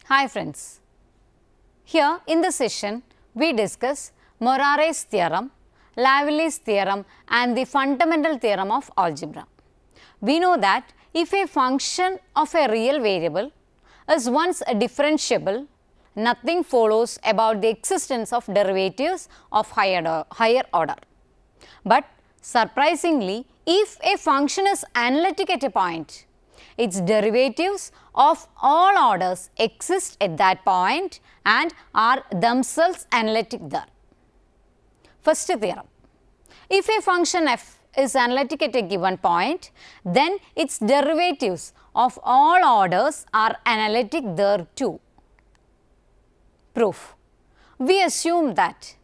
Hi friends, here in this session we discuss Morare's theorem, Lavallee's theorem and the fundamental theorem of algebra. We know that if a function of a real variable is once differentiable, nothing follows about the existence of derivatives of higher order. But surprisingly, if a function is analytic at a point, its derivatives of all orders exist at that point and are themselves analytic there. First theorem, if a function f is analytic at a given point, then its derivatives of all orders are analytic there too. Proof, we assume that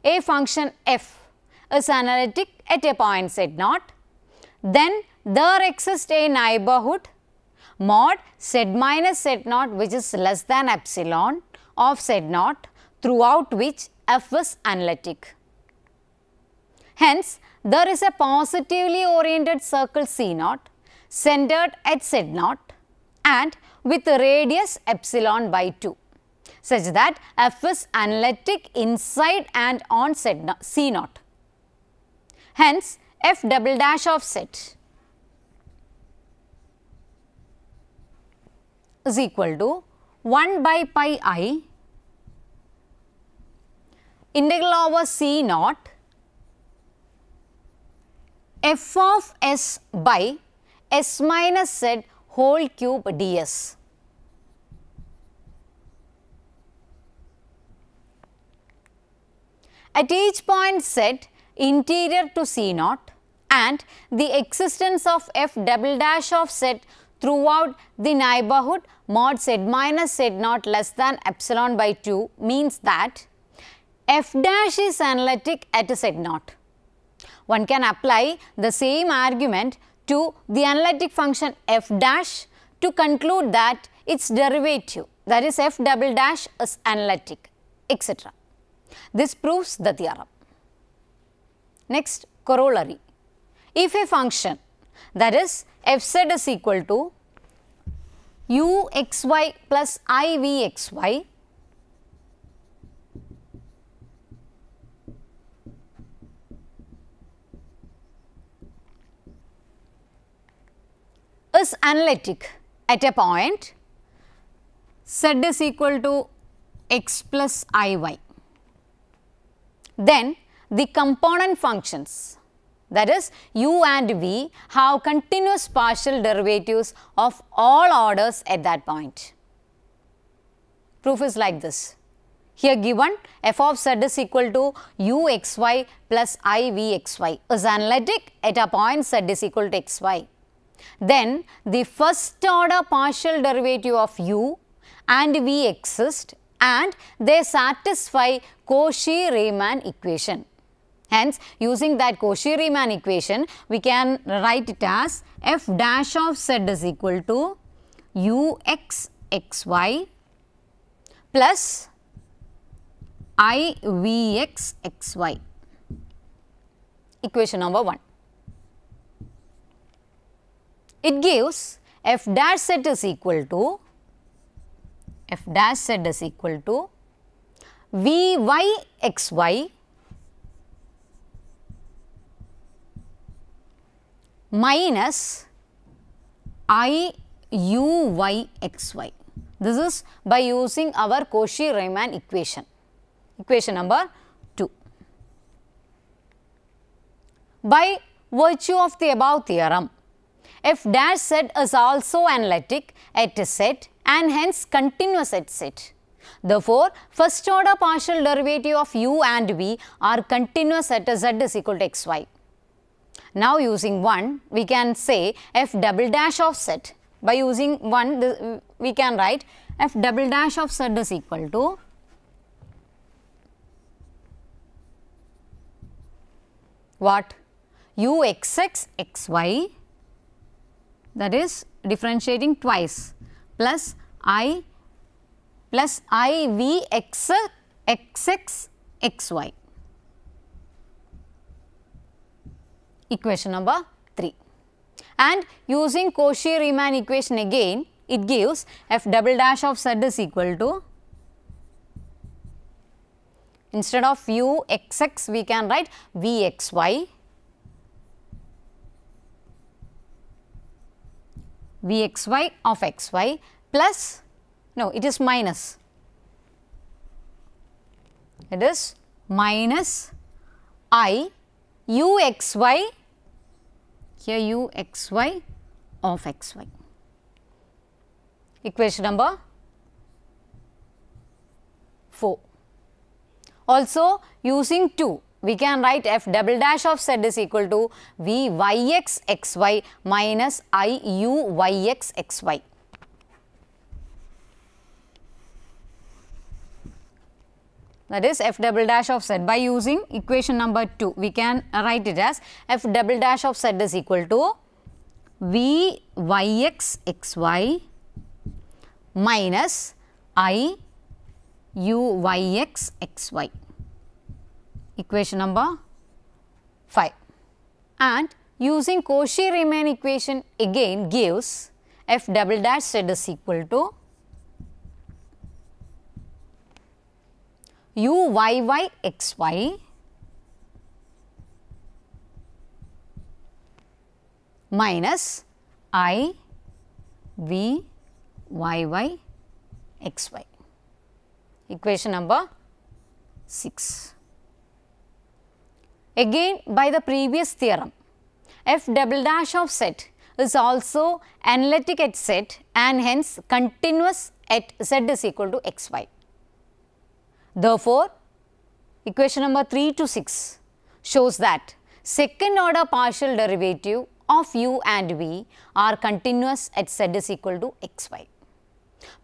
a function f is analytic at a point z0, then there exists a neighborhood mod z minus z0 which is less than epsilon of z0 throughout which f is analytic. Hence, there is a positively oriented circle C0 centered at z0 and with radius epsilon by 2 such that f is analytic inside and on C0. Hence, f double dash of z is equal to 1 by pi I integral over C0 f of s by s minus z whole cube ds. At each point z interior to C0 and the existence of f double dash of z throughout the neighborhood mod z minus z0 less than epsilon by 2 means that f dash is analytic at z0. One can apply the same argument to the analytic function f dash to conclude that its derivative, that is f double dash, is analytic, etc. This proves the theorem. Next, corollary. If a function, that is fz is equal to uxy plus ivxy is analytic at a point z is equal to x plus iy, then the component functions, that is u and v, have continuous partial derivatives of all orders at that point. Proof is like this. Here given f of z is equal to uxy plus ivxy is analytic at a point z is equal to xy. Then the first order partial derivative of u and v exist and they satisfy Cauchy-Riemann equation. Hence, using that Cauchy-Riemann equation, we can write it as f dash of z is equal to uxxy plus ivxxy. Equation number 1. It gives f dash z is equal to vyxy minus iuyxy. This is by using our Cauchy-Riemann equation. Equation number 2. By virtue of the above theorem, f dash z is also analytic at z and hence continuous at z. Therefore, first order partial derivative of u and v are continuous at z is equal to xy. Now, using 1, we can say f double dash of z. By using 1, we can write f double dash of z is equal to what? uxxxy, that is differentiating twice, plus I plus ivxxxy. Equation number 3. And using Cauchy-Riemann equation again, it gives f double dash of z is equal to, instead of u xx we can write vxy, vxy of xy plus, no, it is minus, it is minus I uxy, here uxy of xy. Equation number 4. Also using 2, we can write f double dash of z is equal to vyx xy minus I uyx xy. That is f double dash of z. By using equation number 2, we can write it as f double dash of z is equal to vyx xy minus I uyx xy. Equation number 5. And using Cauchy-Riemann equation again gives f double dash z is equal to uyy minus I vyy xy. Equation number 6. Again by the previous theorem, f double dash of z is also analytic at z and hence continuous at z is equal to xy. Therefore, equation number 3 to 6 shows that second order partial derivative of u and v are continuous at z is equal to xy.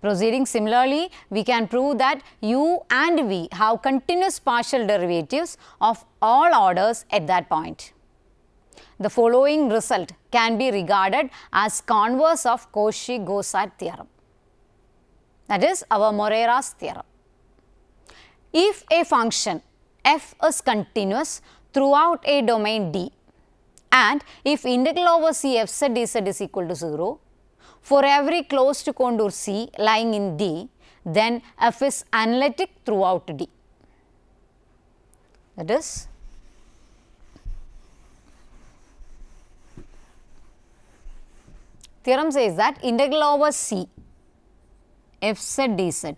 Proceeding similarly, we can prove that u and v have continuous partial derivatives of all orders at that point. The following result can be regarded as converse of Cauchy-Gosat theorem, that is our Morera's theorem. If a function f is continuous throughout a domain D and if integral over C f z dz is equal to 0 for every closed contour C lying in D, then f is analytic throughout D. That is, theorem says that integral over C f z dz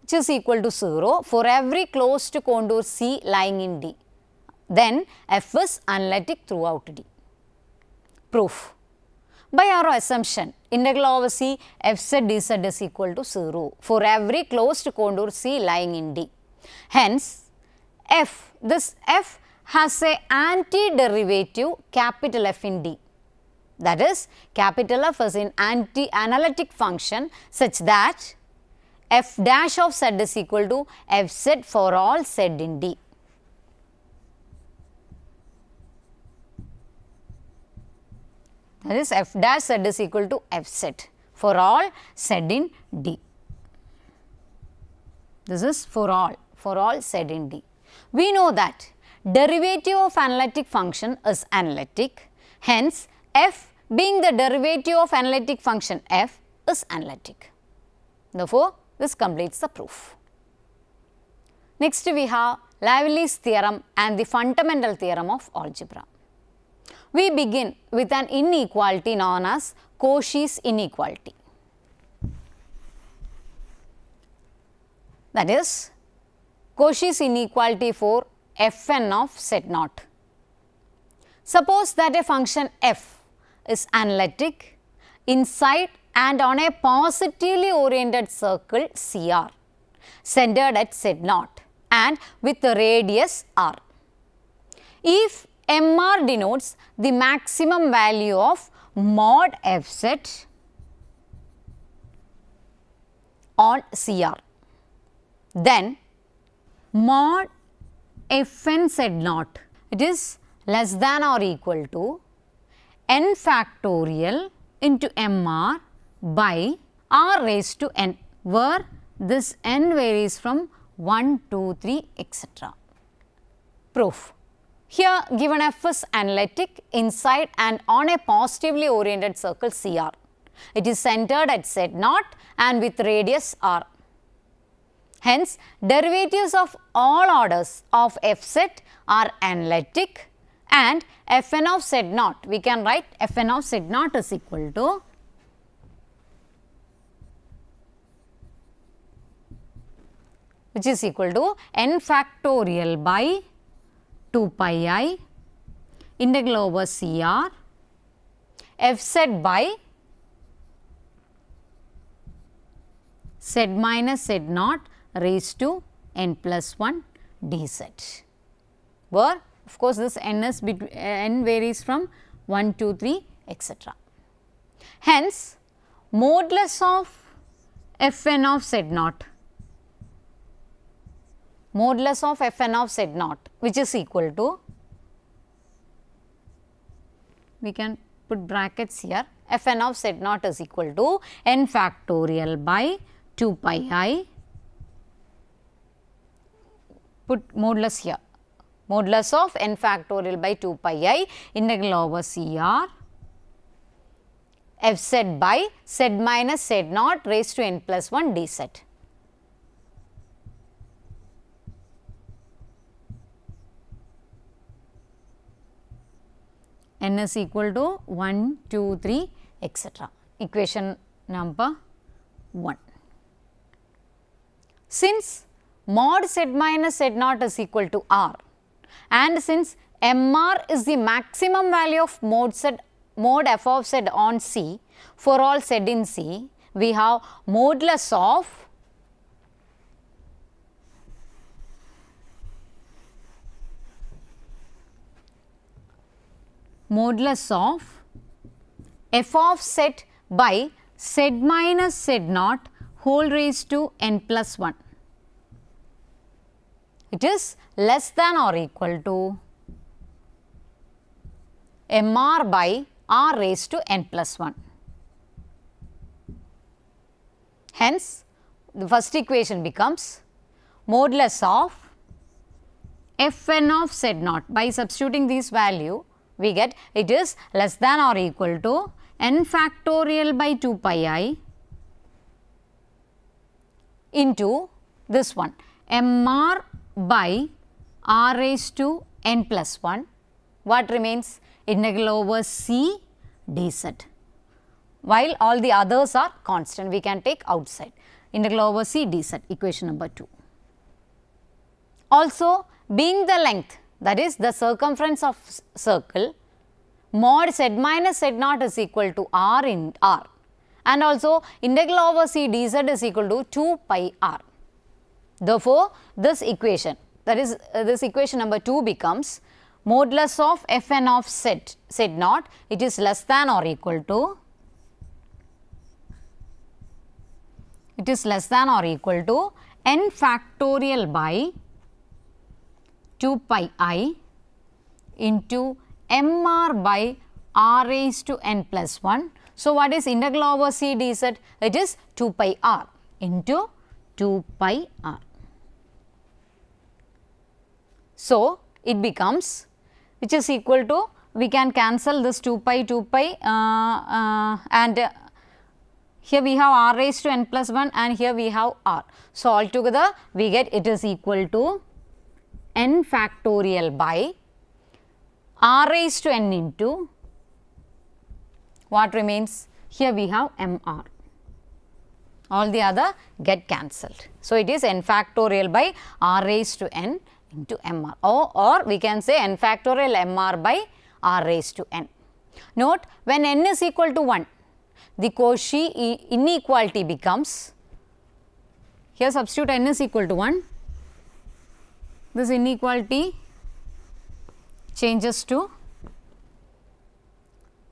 which is equal to 0 for every closed contour C lying in D, then f is analytic throughout D. Proof. By our assumption, integral over C f z dz is equal to 0 for every closed contour C lying in D. Hence, this f has a antiderivative capital F in D. That is, capital F is an anti-analytic function such that f dash of z is equal to f z for all z in D. That is, f dash z is equal to f z for all z in D. This is for all z in D. We know that derivative of analytic function is analytic. Hence, f being the derivative of analytic function f is analytic. Therefore, this completes the proof. Next, we have Lavelli's theorem and the fundamental theorem of algebra. We begin with an inequality known as Cauchy's inequality. That is, Cauchy's inequality for fn of z naught. Suppose that a function f is analytic inside and on a positively oriented circle CR centered at z naught and with the radius r. If MR denotes the maximum value of mod fz on CR, then mod fn z naught, it is less than or equal to n factorial into MR by r raised to n, where this n varies from 1, 2, 3, etc. Proof. Here given f is analytic inside and on a positively oriented circle CR. It is centered at Z0 and with radius R. Hence, derivatives of all orders of Fz are analytic and Fn of Z0, we can write Fn of Z0 is equal to which is equal to n factorial by 2 pi I integral over CR Fz by Z minus Z0 raised to n plus 1 dz, where of course this n is n varies from 1, 2, 3 etc. Hence, modulus of Fn of Z0, modulus of Fn of Z0 which is equal to, we can put brackets here, Fn of Z0 is equal to n factorial by 2 pi I, put modulus here, modulus of n factorial by 2 pi I integral over CR Fz by Z minus Z0 raised to n plus 1 dz. N is equal to 1, 2, 3 etc. Equation number 1. Since mod Z minus Z0 is equal to R and since MR is the maximum value of mod f of Z on C for all Z in C, we have modulus of f of Z by Z minus Z0 whole raised to n plus 1. It is less than or equal to MR by R raised to n plus 1. Hence, the first equation becomes modulus of Fn of Z0. By substituting this value, we get it is less than or equal to n factorial by 2 pi I into this one MR by R raised to n plus 1. What remains? Integral over C dz. While all the others are constant, we can take outside. Integral over C dz, equation number 2. Also, being the length, that is the circumference of circle, mod Z minus Z0 is equal to R in R, and also integral over C dz is equal to 2 pi R. Therefore, this equation, that is this equation number 2 becomes modulus of Fn of Z0, it is less than or equal to, n factorial by 2 pi I into MR by R raised to n plus 1. So, what is integral over C dz? It is 2 pi R into 2 pi R. So, it becomes, which is equal to, we can cancel this 2 pi and here we have R raised to n plus 1 and here we have R. So, altogether we get it is equal to n factorial by R raised to n into what remains? Here we have MR. All the other get cancelled. So, it is n factorial by R raised to n into MR, or we can say n factorial MR by R raised to n. Note, when n is equal to 1, the Cauchy inequality becomes, here substitute n is equal to 1, this inequality changes to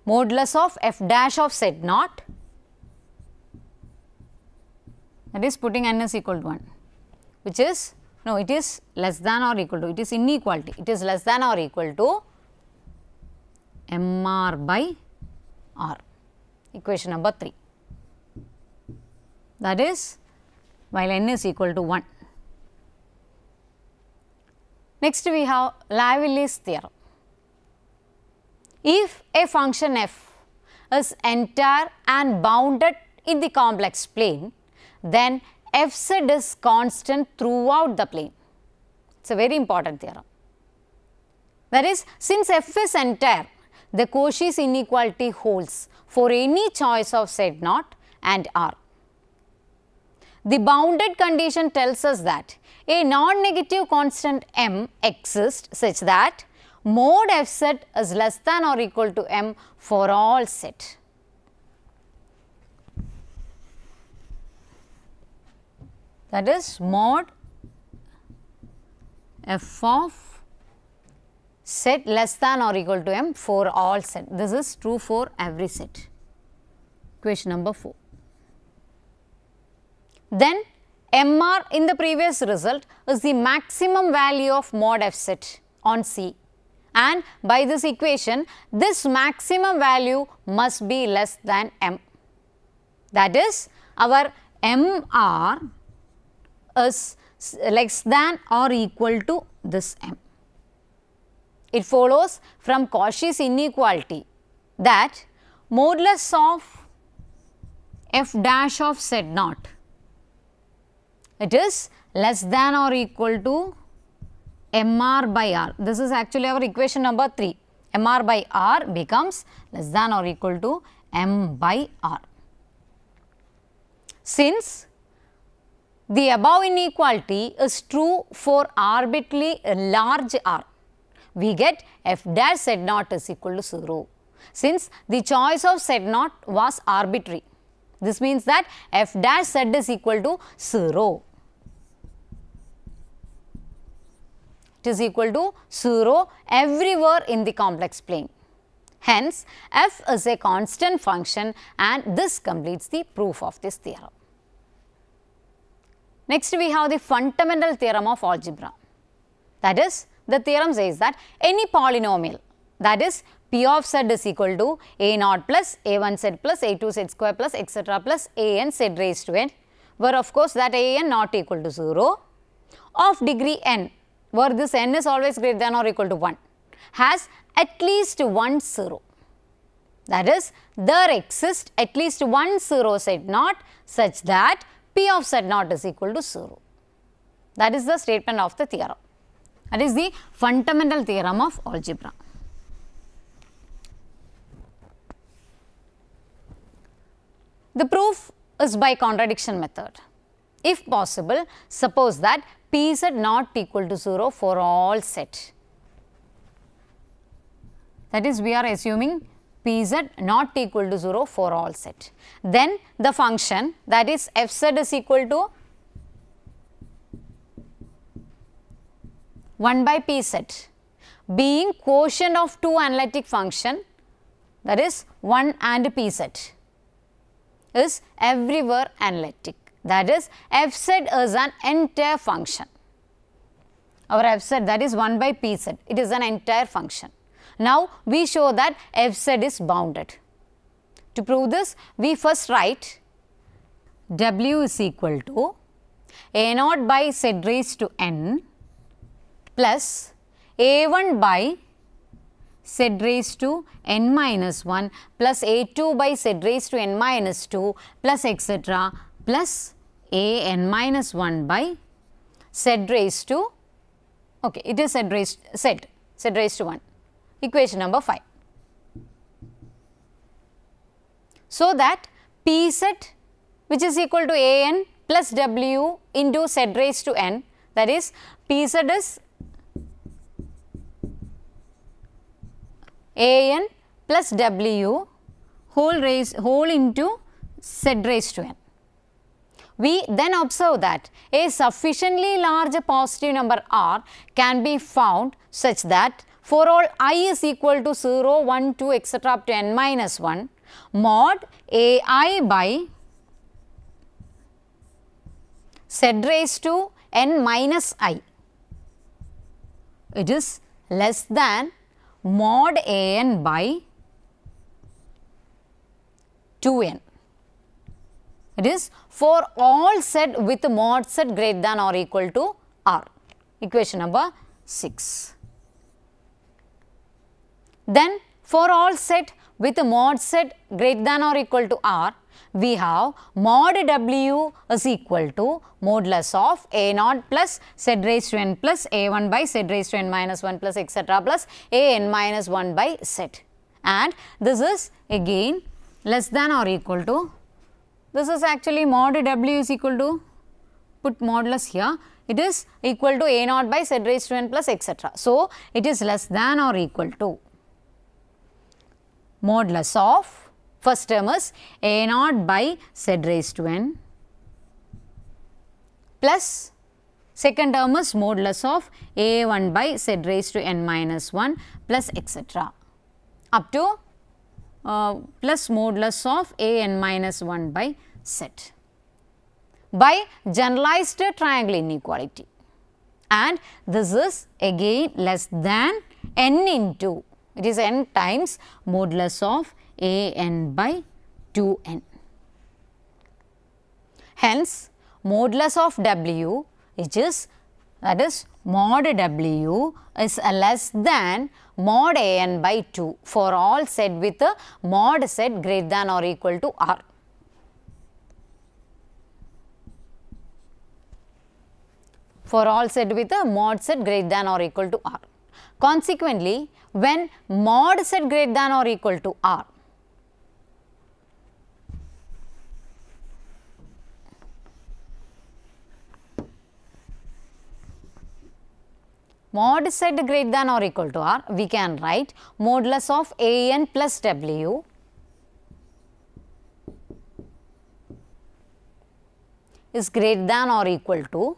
modulus of f dash of Z0, that is putting n is equal to 1, which is, no, it is less than or equal to, it is inequality, it is less than or equal to MR by R, equation number 3. That is, while n is equal to 1. Next we have Lavelli's theorem. If a function f is entire and bounded in the complex plane, then fz is constant throughout the plane. It is a very important theorem. That is, since f is entire, the Cauchy's inequality holds for any choice of z0 and R. The bounded condition tells us that a non-negative constant m exists such that mod fz is less than or equal to m for all z. That is mod f of z less than or equal to m for all z. This is true for every set. Equation number 4. Then MR in the previous result is the maximum value of mod fz on C, and by this equation this maximum value must be less than m. That is, our MR is less than or equal to this m. It follows from Cauchy's inequality that modulus of f dash of z0, it is less than or equal to MR by R. This is actually our equation number 3. MR by R becomes less than or equal to M by R. Since the above inequality is true for arbitrarily large R, we get f dash z0 is equal to 0. Since the choice of z0 was arbitrary, this means that f dash z is equal to 0. It is equal to 0 everywhere in the complex plane. Hence, f is a constant function, and this completes the proof of this theorem. Next, we have the fundamental theorem of algebra. That is, the theorem says that any polynomial, that is p of z is equal to a0 plus a1z plus a2z square plus etc. plus an z raised to n, where of course that an not equal to 0, of degree n, where this n is always greater than or equal to 1, has at least one 0. That is, there exists at least one 0 z0 such that p of z0 is equal to 0. That is the statement of the theorem. That is the fundamental theorem of algebra. The proof is by contradiction method. If possible, suppose that pz not equal to 0 for all set. That is, we are assuming pz not equal to 0 for all set. Then the function, that is fz is equal to 1 by pz, being quotient of two analytic function, that is 1 and pz, is everywhere analytic. That is, fz is an entire function. Our fz, that is 1 by pz, it is an entire function. Now, we show that fz is bounded. To prove this, we first write w is equal to a0 by z raised to n plus a1 by z raised to n minus 1 plus a2 by z raised to n minus 2 plus etc. plus a n minus 1 by z raised to, okay, it is z raised to 1. Equation number 5. So that pz, which is equal to an plus w into z raised to n, that is pz is an plus w whole into z raised to n. We then observe that a sufficiently large positive number r can be found such that for all I is equal to 0, 1, 2, etc. up to n minus 1, mod ai by z raised to n minus I, it is less than mod an by 2n. It is for all z with mod z greater than or equal to r. Equation number 6. Then for all set with mod set greater than or equal to R, we have mod W is equal to modulus of A naught plus z raised to n plus A1 by z raised to n minus 1 plus etc. plus A n minus 1 by z. And this is again less than or equal to, this is actually mod W is equal to, put modulus here, it is equal to A naught by z raised to n plus etc. So, it is less than or equal to modulus of, first term is A naught by z raised to n plus second term is modulus of A1 by z raised to n minus 1 plus etc. up to plus modulus of A n minus 1 by z by generalized triangle inequality, and this is again less than n into, it is n times modulus of A n by 2n. Hence, modulus of W which is, that is mod W is less than mod A n by 2 for all set with a mod set greater than or equal to R. For all set with a mod set greater than or equal to R. Consequently, when mod set greater than or equal to R, mod set greater than or equal to R, we can write modulus of A n plus W is greater than or equal to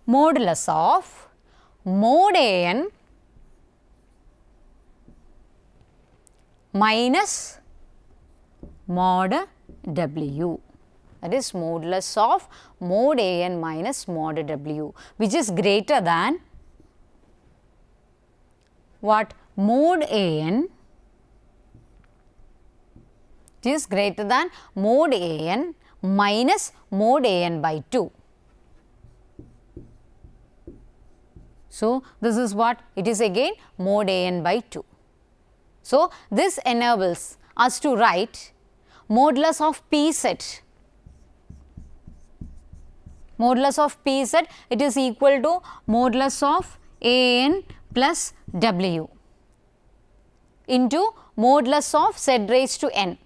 modulus of mod A n minus mod W, that is modulus of mod A n minus mod W, which is greater than what? Mod A n, it is greater than mod A n minus mod A n by 2. So, this is what? It is again mod A n by 2. So, this enables us to write modulus of P set. Modulus of P set, it is equal to modulus of A n plus W into modulus of z raised to n.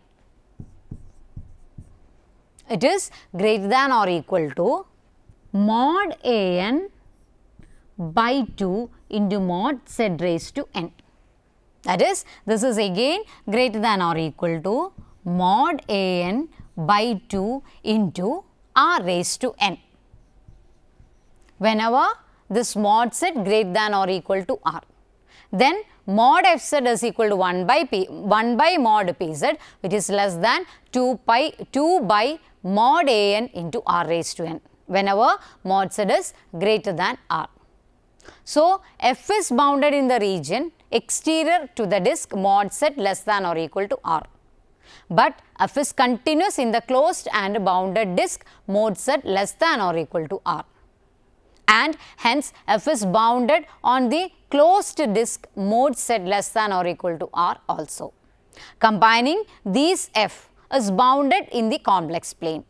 It is greater than or equal to mod A n by 2 into mod z raised to n. That is, this is again greater than or equal to mod A n by 2 into R raised to n. Whenever this mod z greater than or equal to R, then mod f z is equal to 1 by mod p z, which is less than 2 by mod A n into R raised to n, whenever mod z is greater than R. So, f is bounded in the region exterior to the disk mod z less than or equal to R, but f is continuous in the closed and bounded disk mod z less than or equal to R, and hence f is bounded on the closed disk mod z less than or equal to R also. Combining these f is bounded in the complex plane,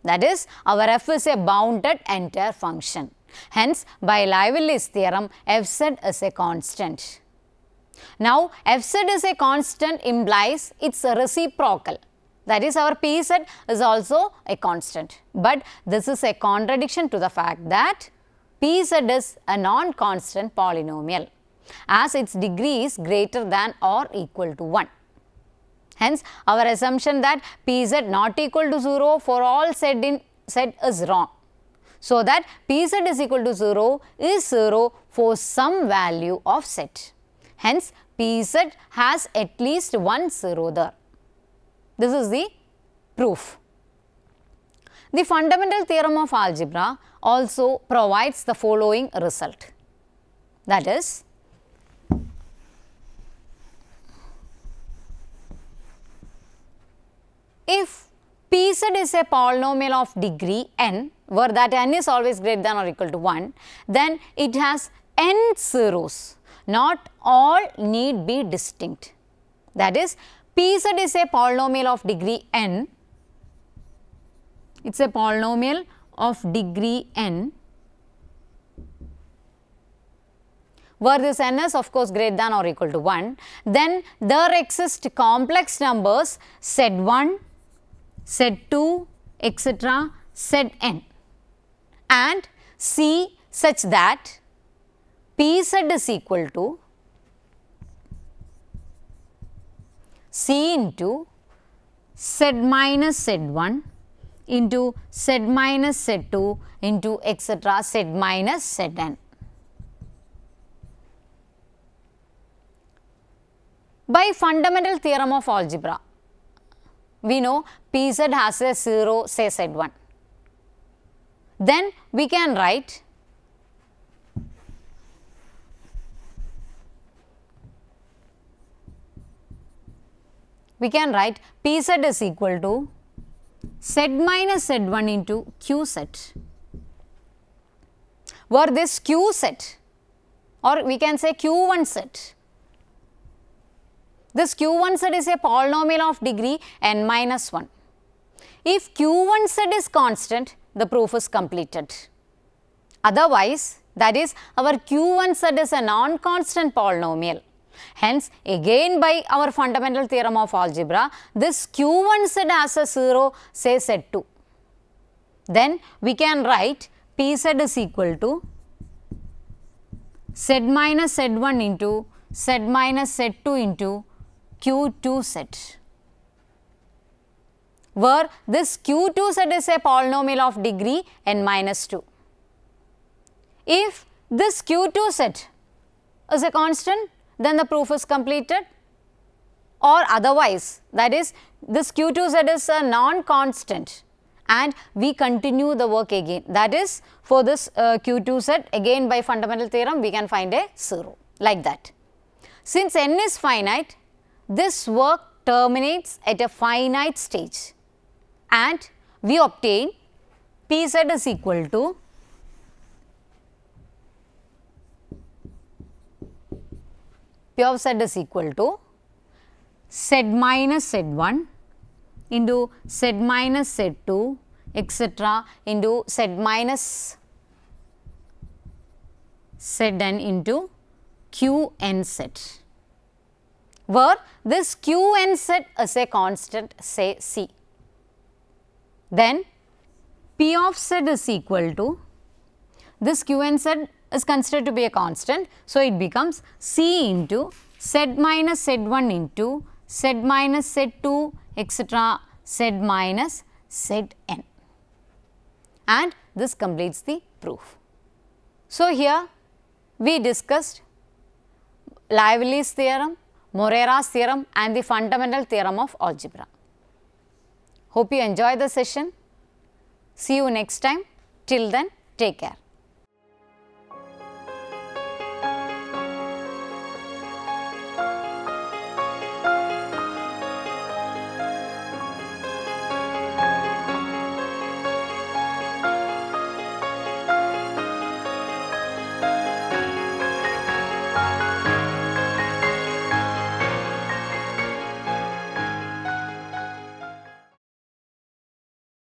that is, our f is a bounded entire function. Hence, by Liebowitz theorem, f z is a constant. Now, f z is a constant implies its reciprocal, that is, our p z is also a constant, but this is a contradiction to the fact that p z is a non-constant polynomial, as its degree is greater than or equal to 1. Hence, our assumption that p z not equal to 0 for all z is wrong. So, that p z is equal to 0 is 0 for some value of z. Hence, p z has at least one 0 there. This is the proof. The fundamental theorem of algebra also provides the following result, that is, if p z is a polynomial of degree n, where that n is always greater than or equal to 1, then it has n zeros. Not all need be distinct. That is, Pz is a polynomial of degree n. It is a polynomial of degree n, where this n is of course greater than or equal to 1, then there exist complex numbers Z1, Z2, etc., Zn, and C such that Pz is equal to C into Z minus Z1 into Z minus Z2 into etc. Z minus Zn. By fundamental theorem of algebra, we know Pz has a 0, say Z1. Then we can write Pz is equal to Z minus Z1 into Qz, where this Qz, or we can say Q1z, this Q1z is a polynomial of degree n minus 1. If Q1z is constant, the proof is completed. Otherwise, that is, our Q1z is a non-constant polynomial. Hence, again by our fundamental theorem of algebra, this Q1z has a 0, say Z2. Then we can write Pz is equal to Z minus Z1 into Z minus Z2 into Q2z, where this Q2z is a polynomial of degree n minus 2. If this Q2z is a constant, then the proof is completed, or otherwise, that is, this Q2z is a non-constant and we continue the work again. That is, for this Q2z, again by fundamental theorem we can find a 0, like that. Since n is finite, this work terminates at a finite stage and we obtain Pz is equal to P of z is equal to Z minus Z1 into Z minus Z2 etc. into Z minus Zn into Qnz, where this Qnz is a constant, say C. Then P of z is equal to, this Qnz is considered to be a constant, so it becomes C into Z minus Z1 into Z minus Z2 etc. Z minus Zn, and this completes the proof. So, here we discussed Lively's theorem, Morera's theorem and the fundamental theorem of algebra. Hope you enjoy the session. See you next time. Till then, take care.